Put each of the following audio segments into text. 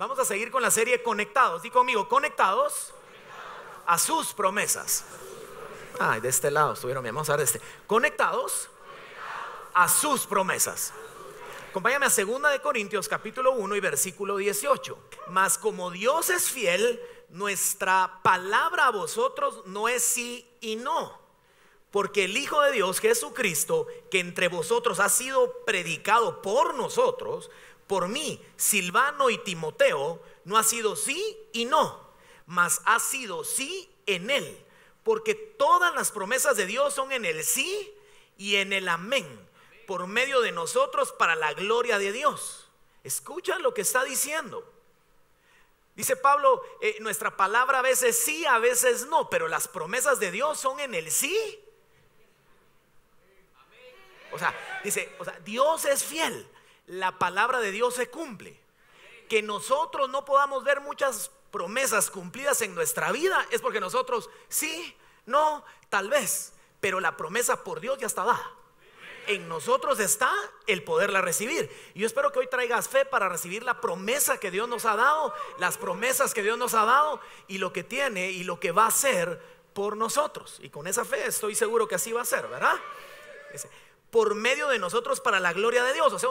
Vamos a seguir con la serie Conectados. Di conmigo, conectados a sus promesas. Ay, de este lado estuvieron bien. Vamos a ver este. Conectados a sus promesas. Acompáñame a 2 de Corintios capítulo 1 y versículo 18. Mas como Dios es fiel, nuestra palabra a vosotros no es sí y no. Porque el Hijo de Dios, Jesucristo, que entre vosotros ha sido predicado por nosotros, por mí, Silvano y Timoteo, no ha sido sí y no, mas ha sido sí en él. Porque todas las promesas de Dios son en el sí y en el amén, por medio de nosotros para la gloria de Dios. Escucha lo que está diciendo. Dice Pablo, nuestra palabra a veces sí, a veces no, pero las promesas de Dios son en el sí. O sea, dice, Dios es fiel, la palabra de Dios se cumple. Que nosotros no podamos ver muchas promesas cumplidas en nuestra vida es porque nosotros sí, no, tal vez, pero la promesa por Dios ya está dada. En nosotros está el poderla recibir. Y yo espero que hoy traigas fe para recibir la promesa que Dios nos ha dado, las promesas que Dios nos ha dado y lo que tiene y lo que va a hacer por nosotros. Y con esa fe estoy seguro que así va a ser, ¿verdad? Por medio de nosotros para la gloria de Dios. O sea,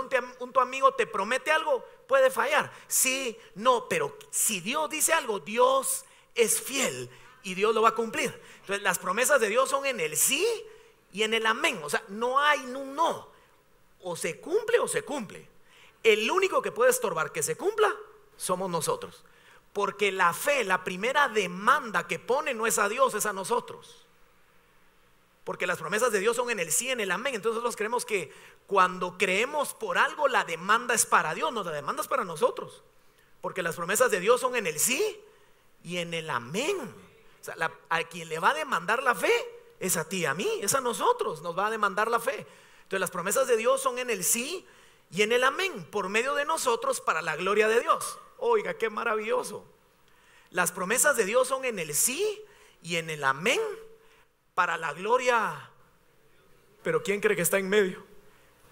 tu amigo te promete algo, puede fallar, sí, no, pero si Dios dice algo, Dios es fiel y Dios lo va a cumplir. Entonces las promesas de Dios son en el sí y en el amén. O sea, no hay un no, o se cumple o se cumple. El único que puede estorbar que se cumpla somos nosotros, porque la fe, la primera demanda que pone no es a Dios, es a nosotros. Porque las promesas de Dios son en el sí, en el amén. Entonces nosotros creemos que cuando creemos por algo, la demanda es para Dios, no, la demanda es para nosotros. Porque las promesas de Dios son en el sí y en el amén. O sea, a quien le va a demandar la fe es a ti, a mí, es a nosotros, nos va a demandar la fe. Entonces las promesas de Dios son en el sí y en el amén, por medio de nosotros para la gloria de Dios. Oiga, qué maravilloso. Las promesas de Dios son en el sí y en el amén, para la gloria. Pero ¿quién cree que está en medio?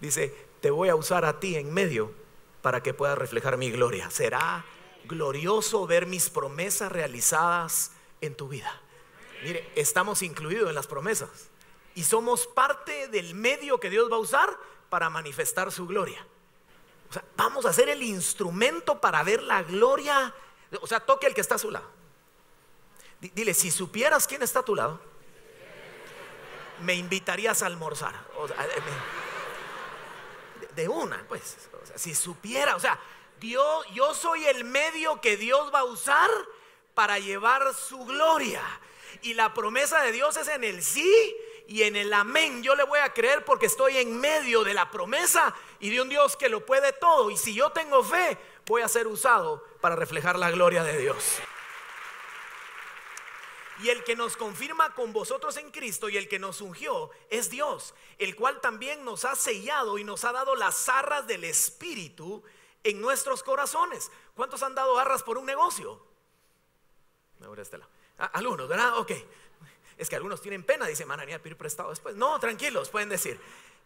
Dice, te voy a usar a ti en medio para que puedas reflejar mi gloria. Será glorioso ver mis promesas realizadas en tu vida. Mire, estamos incluidos en las promesas y somos parte del medio que Dios va a usar para manifestar su gloria. O sea, vamos a ser el instrumento para ver la gloria. O sea, toque al que está a su lado. Dile, si supieras quién está a tu lado, me invitarías a almorzar. O sea, de una, pues. O sea, si supiera, o sea, yo soy el medio que Dios va a usar para llevar su gloria. Y la promesa de Dios es en el sí y en el amén. Yo le voy a creer porque estoy en medio de la promesa y de un Dios que lo puede todo. Y si yo tengo fe, voy a ser usado para reflejar la gloria de Dios. Y el que nos confirma con vosotros en Cristo y el que nos ungió es Dios, el cual también nos ha sellado y nos ha dado las arras del Espíritu en nuestros corazones. ¿Cuántos han dado arras por un negocio? Algunos, ¿verdad? Ok. Es que algunos tienen pena, dice, mananía, pedir prestado después. No, tranquilos, pueden decir.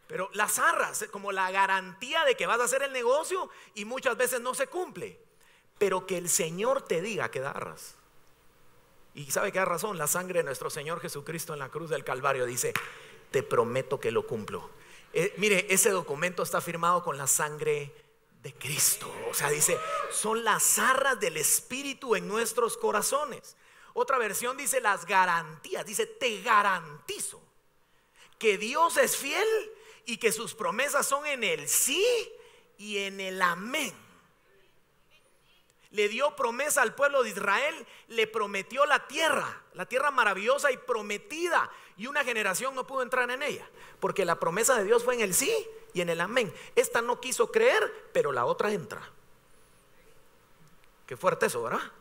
Pero las arras, como la garantía de que vas a hacer el negocio y muchas veces no se cumple. Pero que el Señor te diga que da arras. Y sabe que da razón, la sangre de nuestro Señor Jesucristo en la cruz del Calvario dice, te prometo que lo cumplo. Mire, ese documento está firmado con la sangre de Cristo. O sea, dice, son las arras del Espíritu en nuestros corazones. Otra versión dice las garantías, dice, te garantizo que Dios es fiel y que sus promesas son en el sí y en el amén. Le dio promesa al pueblo de Israel, le prometió la tierra maravillosa y prometida, y una generación no pudo entrar en ella, porque la promesa de Dios fue en el sí y en el amén. Esta no quiso creer, pero la otra entra. Qué fuerte eso, ¿verdad?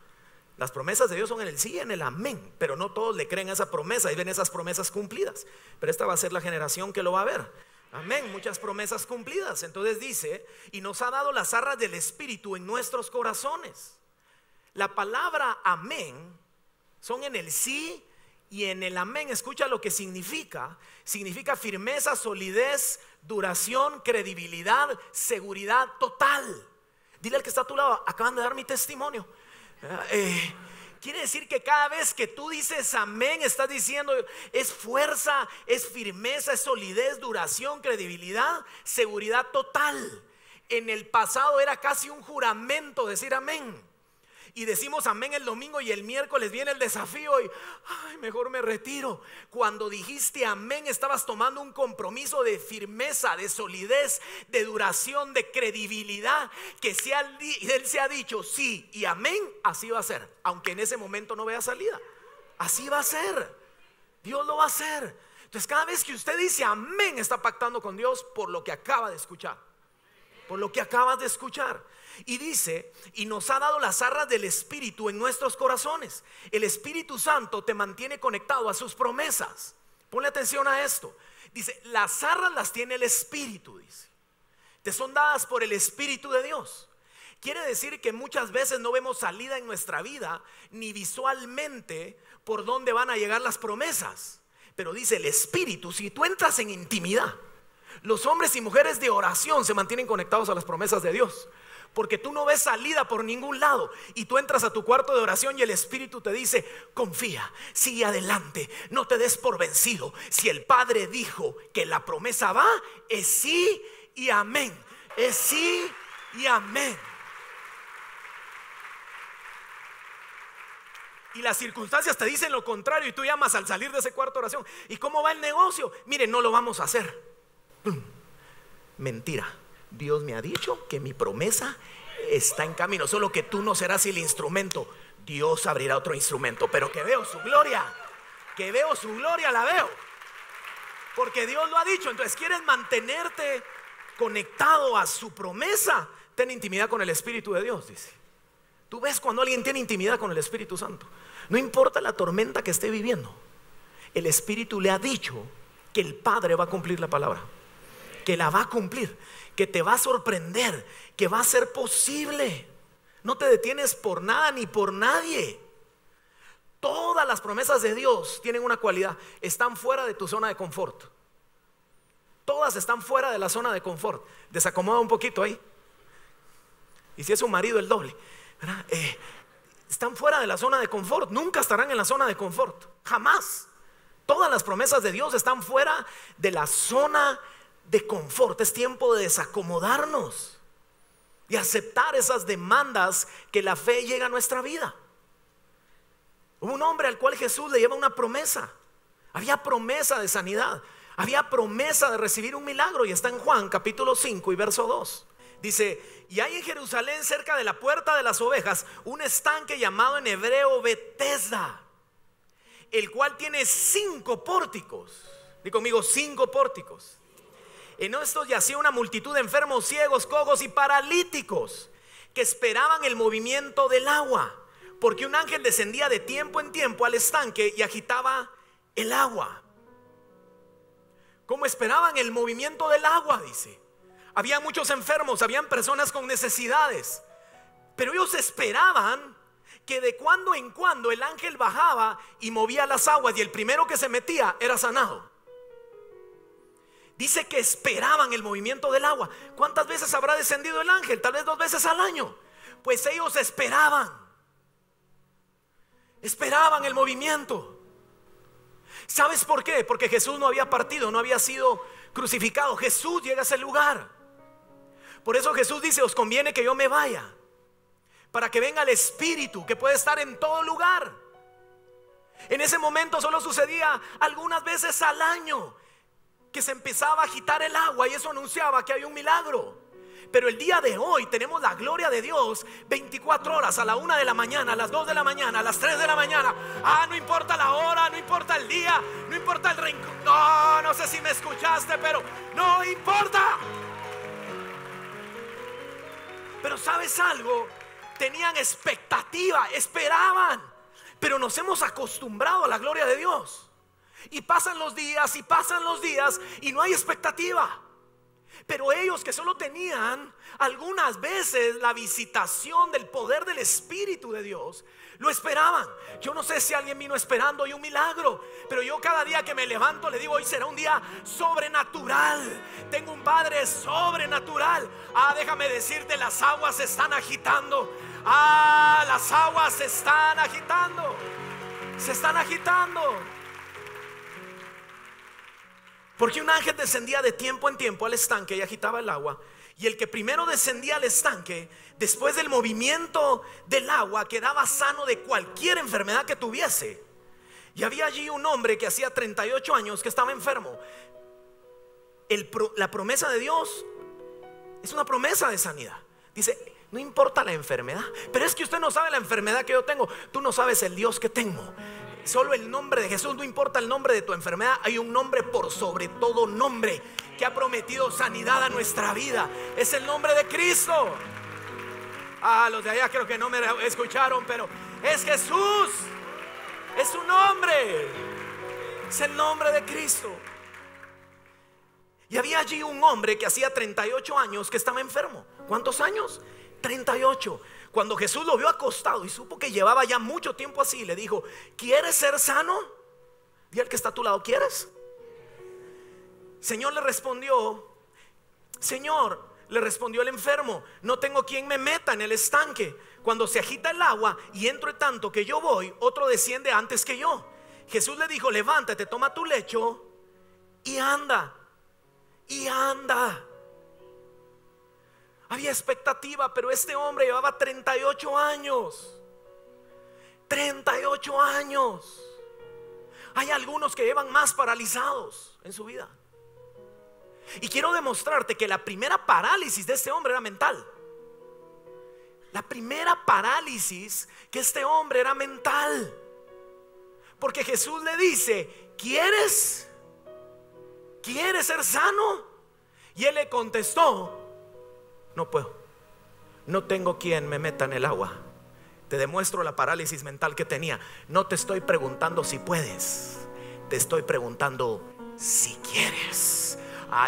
Las promesas de Dios son en el sí y en el amén, pero no todos le creen a esa promesa y ven esas promesas cumplidas. Pero esta va a ser la generación que lo va a ver. Amén, muchas promesas cumplidas. Entonces dice, y nos ha dado las arras del Espíritu en nuestros corazones. La palabra amén son en el sí y en el amén. Escucha lo que significa. Significa firmeza, solidez, duración, credibilidad, seguridad total. Dile al que está a tu lado: acaban de dar mi testimonio. Quiere decir que cada vez que tú dices amén, estás diciendo: es fuerza, es firmeza, es solidez, duración, credibilidad, seguridad total. En el pasado era casi un juramento decir amén. Y decimos amén el domingo y el miércoles viene el desafío y mejor me retiro. Cuando dijiste amén, estabas tomando un compromiso de firmeza, de solidez, de duración, de credibilidad, que si él se ha dicho sí y amén, así va a ser. Aunque en ese momento no vea salida, así va a ser. Dios lo va a hacer. Entonces cada vez que usted dice amén, está pactando con Dios por lo que acaba de escuchar. Por lo que acabas de escuchar. Y dice: y nos ha dado las arras del Espíritu en nuestros corazones. El Espíritu Santo te mantiene conectado a sus promesas. Ponle atención a esto. Dice: las arras las tiene el Espíritu, dice. Te son dadas por el Espíritu de Dios. Quiere decir que muchas veces no vemos salida en nuestra vida, ni visualmente por dónde van a llegar las promesas. Pero dice el Espíritu: si tú entras en intimidad, los hombres y mujeres de oración se mantienen conectados a las promesas de Dios. Porque tú no ves salida por ningún lado y tú entras a tu cuarto de oración y el Espíritu te dice: confía, sigue adelante, no te des por vencido. Si el Padre dijo que la promesa va, es sí y amén. Es sí y amén. Y las circunstancias te dicen lo contrario y tú llamas al salir de ese cuarto de oración: ¿y cómo va el negocio? Mire, no lo vamos a hacer. Mentira. Dios me ha dicho que mi promesa está en camino, solo que tú no serás el instrumento. Dios abrirá otro instrumento, pero que veo su gloria, la veo, porque Dios lo ha dicho. Entonces, ¿quieres mantenerte conectado a su promesa? Ten intimidad con el Espíritu de Dios, dice. Tú ves cuando alguien tiene intimidad con el Espíritu Santo, no importa la tormenta que esté viviendo, el Espíritu le ha dicho que el Padre va a cumplir la palabra, que la va a cumplir, que te va a sorprender, que va a ser posible. No te detienes por nada ni por nadie. Todas las promesas de Dios tienen una cualidad: están fuera de tu zona de confort. Todas están fuera de la zona de confort. Desacomoda un poquito ahí. Y si es un marido, el doble, ¿verdad? Están fuera de la zona de confort. Nunca estarán en la zona de confort, jamás. Todas las promesas de Dios están fuera de la zona de confort. Es tiempo de desacomodarnos y aceptar esas demandas que la fe llega a nuestra vida. Hubo un hombre al cual Jesús le lleva una promesa. Había promesa de sanidad, había promesa de recibir un milagro, y está en Juan capítulo 5 y verso 2. Dice: y hay en Jerusalén, cerca de la puerta de las ovejas, un estanque llamado en hebreo Betesda, el cual tiene 5 pórticos. Di conmigo: 5 pórticos. En estos yacía una multitud de enfermos, ciegos, cojos y paralíticos, que esperaban el movimiento del agua, porque un ángel descendía de tiempo en tiempo al estanque y agitaba el agua. ¿Cómo esperaban el movimiento del agua? Dice: había muchos enfermos, habían personas con necesidades, pero ellos esperaban que de cuando en cuando el ángel bajaba y movía las aguas, y el primero que se metía era sanado. Dice que esperaban el movimiento del agua. ¿Cuántas veces habrá descendido el ángel? Tal vez 2 veces al año. Pues ellos esperaban el movimiento. ¿Sabes por qué? Porque Jesús no había partido, no había sido crucificado. Jesús llega a ese lugar. Por eso Jesús dice: os conviene que yo me vaya, para que venga el Espíritu, que puede estar en todo lugar. En ese momento solo sucedía algunas veces al año que se empezaba a agitar el agua, y eso anunciaba que hay un milagro. Pero el día de hoy tenemos la gloria de Dios 24 horas, a la 1 de la mañana, a las 2 de la mañana, a las 3 de la mañana. No importa la hora, no importa el día, no importa el rincón. No sé si me escuchaste, pero no importa. Pero ¿sabes algo? Tenían expectativa, esperaban. Pero nos hemos acostumbrado a la gloria de Dios. Y pasan los días y no hay expectativa. Pero ellos que solo tenían algunas veces la visitación del poder del Espíritu de Dios, lo esperaban. Yo no sé si alguien vino esperando hoy un milagro, pero yo cada día que me levanto le digo: hoy será un día sobrenatural. Tengo un Padre sobrenatural. Déjame decirte, las aguas se están agitando. Las aguas se están agitando. Se están agitando. Porque un ángel descendía de tiempo en tiempo al estanque y agitaba el agua. Y el que primero descendía al estanque, después del movimiento del agua, quedaba sano de cualquier enfermedad que tuviese. Y había allí un hombre que hacía 38 años que estaba enfermo. La promesa de Dios es una promesa de sanidad. Dice: no importa la enfermedad. Pero es que usted no sabe la enfermedad que yo tengo. Tú no sabes el Dios que tengo. Solo el nombre de Jesús, no importa el nombre de tu enfermedad. Hay un nombre por sobre todo nombre que ha prometido sanidad a nuestra vida. Es el nombre de Cristo. Los de allá creo que no me escucharon, pero es Jesús. Es su nombre. Es el nombre de Cristo. Y había allí un hombre que hacía 38 años que estaba enfermo. ¿Cuántos años? 38. Cuando Jesús lo vio acostado y supo que llevaba ya mucho tiempo así, le dijo: ¿quieres ser sano? Dile al que está a tu lado: ¿quieres? Señor, le respondió el enfermo: no tengo quien me meta en el estanque. Cuando se agita el agua y entro tanto que yo voy, otro desciende antes que yo. Jesús le dijo: levántate, toma tu lecho y anda. Y anda. Había expectativa, pero este hombre llevaba 38 años. 38 años. Hay algunos que llevan más paralizados en su vida. Y quiero demostrarte que la primera parálisis de este hombre era mental. La primera parálisis que este hombre era mental. Porque Jesús le dice: ¿quieres ser sano? Y él le contestó: no puedo, no tengo quien me meta en el agua. Te demuestro la parálisis mental que tenía. No te estoy preguntando si puedes, te estoy preguntando si quieres.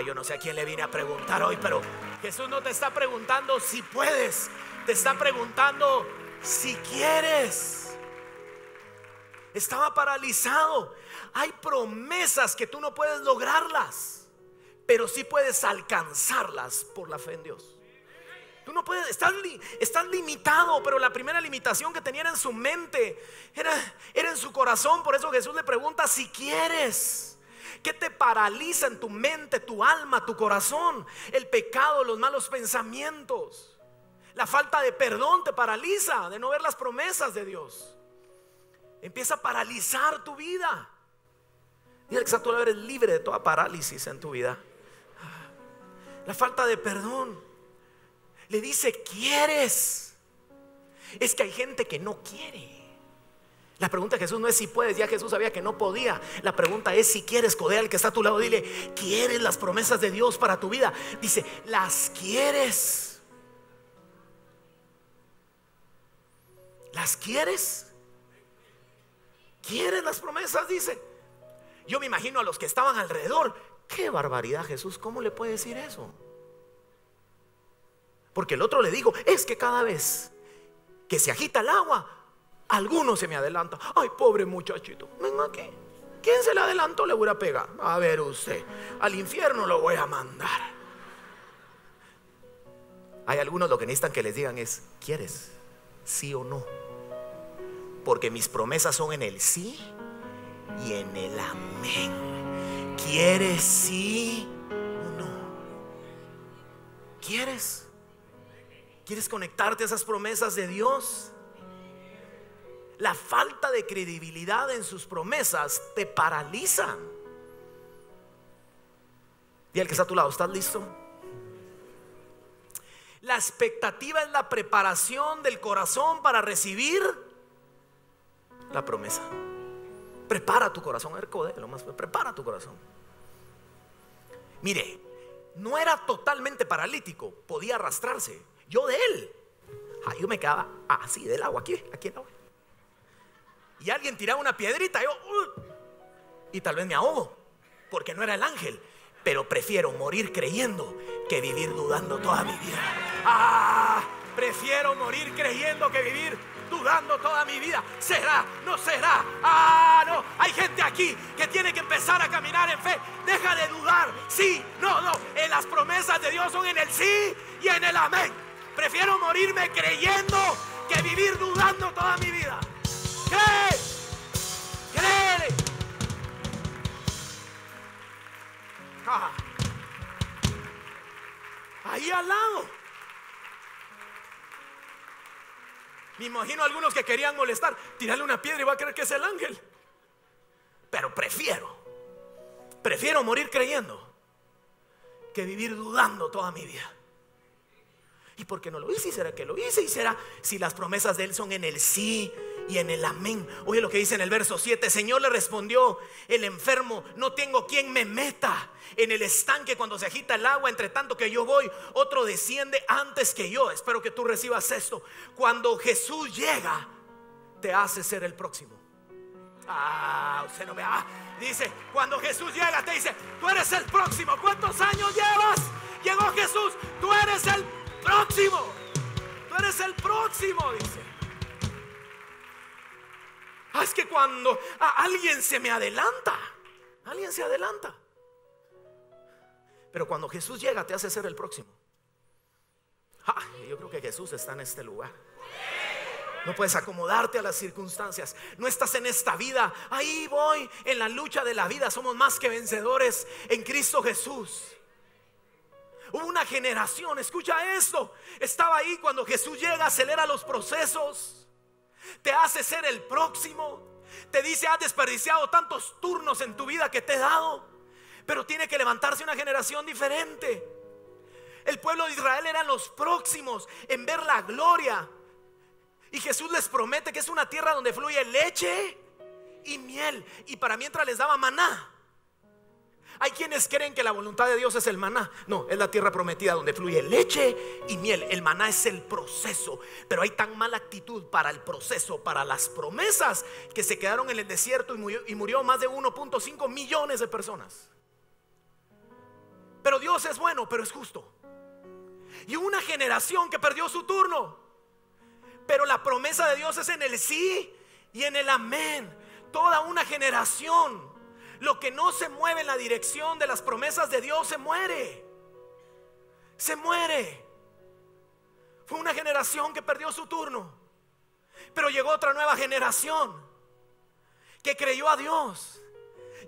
Yo no sé a quién le vine a preguntar hoy, pero Jesús no te está preguntando si puedes, te está preguntando si quieres. Estaba paralizado. Hay promesas que tú no puedes lograrlas, pero sí puedes alcanzarlas por la fe en Dios. Tú no puedes, estás limitado, pero la primera limitación que tenía era en su mente, era en su corazón. Por eso Jesús le pregunta si quieres. ¿Qué te paraliza en tu mente, tu alma, tu corazón? El pecado, los malos pensamientos, la falta de perdón te paraliza de no ver las promesas de Dios. Empieza a paralizar tu vida. Y el que tú eres libre de toda parálisis en tu vida. La falta de perdón. Le dice: ¿quieres? Es que hay gente que no quiere. La pregunta de Jesús no es si puedes, ya Jesús sabía que no podía. La pregunta es si quieres. Codea al que está a tu lado, dile: ¿quieres las promesas de Dios para tu vida? Dice: ¿las quieres? ¿Las quieres? ¿Quieres las promesas? Dice. Yo me imagino a los que estaban alrededor. ¡Qué barbaridad, Jesús! ¿Cómo le puede decir eso? Porque el otro le dijo: es que cada vez que se agita el agua, alguno se me adelanta. Ay, pobre muchachito, venga aquí. ¿Quién se le adelantó? Le voy a pegar. A ver usted, al infierno lo voy a mandar. Hay algunos lo que necesitan que les digan es: ¿quieres? ¿Sí o no? Porque mis promesas son en el sí y en el amén. ¿Quieres sí o no? ¿Quieres? ¿Quieres conectarte a esas promesas de Dios? La falta de credibilidad en sus promesas te paraliza. Y el que está a tu lado: ¿estás listo? La expectativa es la preparación del corazón para recibir la promesa. Prepara tu corazón. Prepara tu corazón. Mire, no era totalmente paralítico, podía arrastrarse. Yo de él, yo me quedaba así del agua, aquí el agua. Y alguien tiraba una piedrita, y tal vez me ahogo, porque no era el ángel. pero prefiero morir creyendo que vivir dudando toda mi vida. Prefiero morir creyendo que vivir dudando toda mi vida. ¿Será? ¿No será? No. Hay gente aquí que tiene que empezar a caminar en fe. Deja de dudar. Sí, no. Las promesas de Dios son en el sí y en el amén. Prefiero morirme creyendo que vivir dudando toda mi vida. Cree. Ahí al lado. Me imagino a algunos que querían molestar. Tirarle una piedra y va a creer que es el ángel. Pero prefiero morir creyendo que vivir dudando toda mi vida. ¿Y por qué no lo hice? ¿Y será que lo hice? ¿Y será si las promesas de Él son en el sí y en el amén? Oye lo que dice en el verso 7. Señor, le respondió el enfermo: no tengo quien me meta en el estanque cuando se agita el agua. Entre tanto que yo voy, otro desciende antes que yo. Espero que tú recibas esto. Cuando Jesús llega, te hace ser el próximo. Usted no me dice, cuando Jesús llega, te dice: tú eres el próximo. ¿Cuántos años llevas? Llegó Jesús, tú eres el próximo. Tú eres el próximo, dice. Es que cuando alguien se me adelanta, alguien se adelanta. Pero cuando Jesús llega, te hace ser el próximo. Yo creo que Jesús está en este lugar. No puedes acomodarte a las circunstancias. No estás en esta vida. Ahí voy en la lucha de la vida. Somos más que vencedores en Cristo Jesús. Hubo una generación, escucha esto, estaba ahí cuando Jesús llega, acelera los procesos, te hace ser el próximo, te dice: has desperdiciado tantos turnos en tu vida que te he dado, pero tiene que levantarse una generación diferente. El pueblo de Israel eran los próximos en ver la gloria, y Jesús les promete que es una tierra donde fluye leche y miel, y para mientras les daba maná. Hay quienes creen que la voluntad de Dios es el maná. No, es la tierra prometida donde fluye leche y miel. El maná es el proceso. Pero hay tan mala actitud para el proceso, para las promesas, que se quedaron en el desierto y murió más de 1.5 millones de personas. Pero Dios es bueno, pero es justo. Y una generación que perdió su turno. Pero la promesa de Dios es en el sí y en el amén. Toda una generación. Lo que no se mueve en la dirección de las promesas de Dios se muere. Se muere. Fue una generación que perdió su turno. Pero llegó otra nueva generación que creyó a Dios.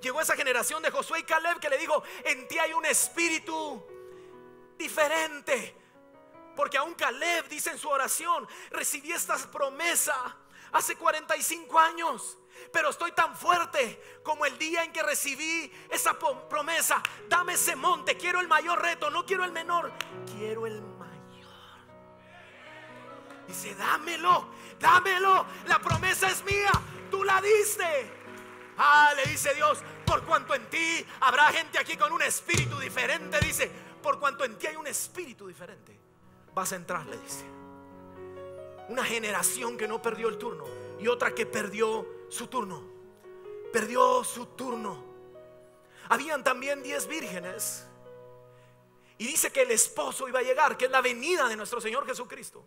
Llegó esa generación de Josué y Caleb que le dijo: en ti hay un espíritu diferente. Porque aún Caleb dice en su oración: recibí esta promesa hace 45 años. Pero estoy tan fuerte como el día en que recibí esa promesa. Dame ese monte, quiero el mayor reto, no quiero el menor, quiero el mayor. Dice: dámelo, la promesa es mía, tú la diste. Le dice Dios: por cuanto en ti habrá gente aquí con un espíritu diferente. Dice: por cuanto en ti hay un espíritu diferente, vas a entrar, le dice. Una generación que no perdió el turno y otra que perdió su turno. Perdió su turno. Habían también 10 vírgenes. Y dice que el esposo iba a llegar, que es la venida de nuestro Señor Jesucristo.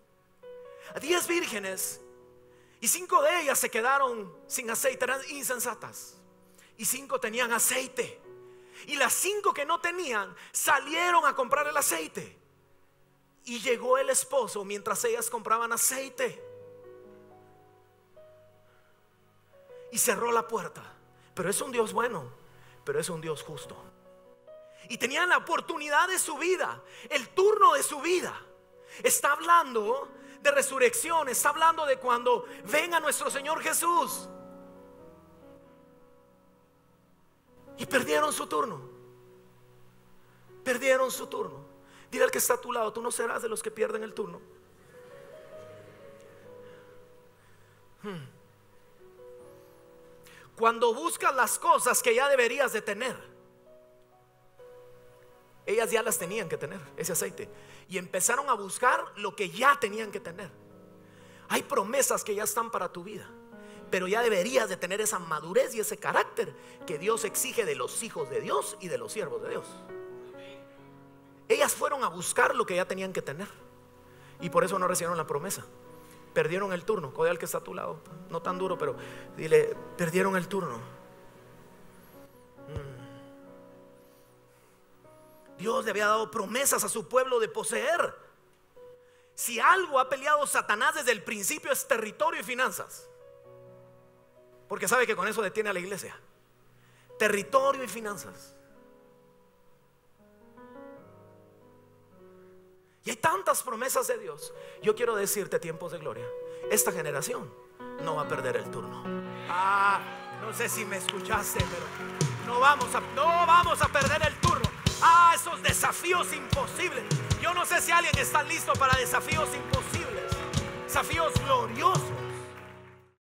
10 vírgenes. Y 5 de ellas se quedaron sin aceite, eran insensatas. Y 5 tenían aceite. Y las 5 que no tenían salieron a comprar el aceite. Y llegó el esposo mientras ellas compraban aceite. Y cerró la puerta. Pero es un Dios bueno, pero es un Dios justo. Y tenían la oportunidad de su vida, el turno de su vida. Está hablando de resurrección, está hablando de cuando venga nuestro Señor Jesús. Y perdieron su turno. Perdieron su turno. Dile al que está a tu lado: tú no serás de los que pierden el turno. Cuando buscas las cosas que ya deberías de tener, ellas ya las tenían que tener, ese aceite, y empezaron a buscar lo que ya tenían que tener. Hay promesas que ya están para tu vida, pero ya deberías de tener esa madurez y ese carácter que Dios exige de los hijos de Dios y de los siervos de Dios. Ellas fueron a buscar lo que ya tenían que tener y por eso no recibieron la promesa. Perdieron el turno. Code al que está a tu lado, no tan duro, pero dile: perdieron el turno. Dios le había dado promesas a su pueblo de poseer. Si algo ha peleado Satanás desde el principio es territorio y finanzas, porque sabe que con eso detiene a la iglesia. Territorio y finanzas. Y hay tantas promesas de Dios. Yo quiero decirte, tiempos de gloria, esta generación no va a perder el turno. No sé si me escuchaste, pero no vamos a perder el turno. Esos desafíos imposibles. Yo no sé si alguien está listo para desafíos imposibles, desafíos gloriosos.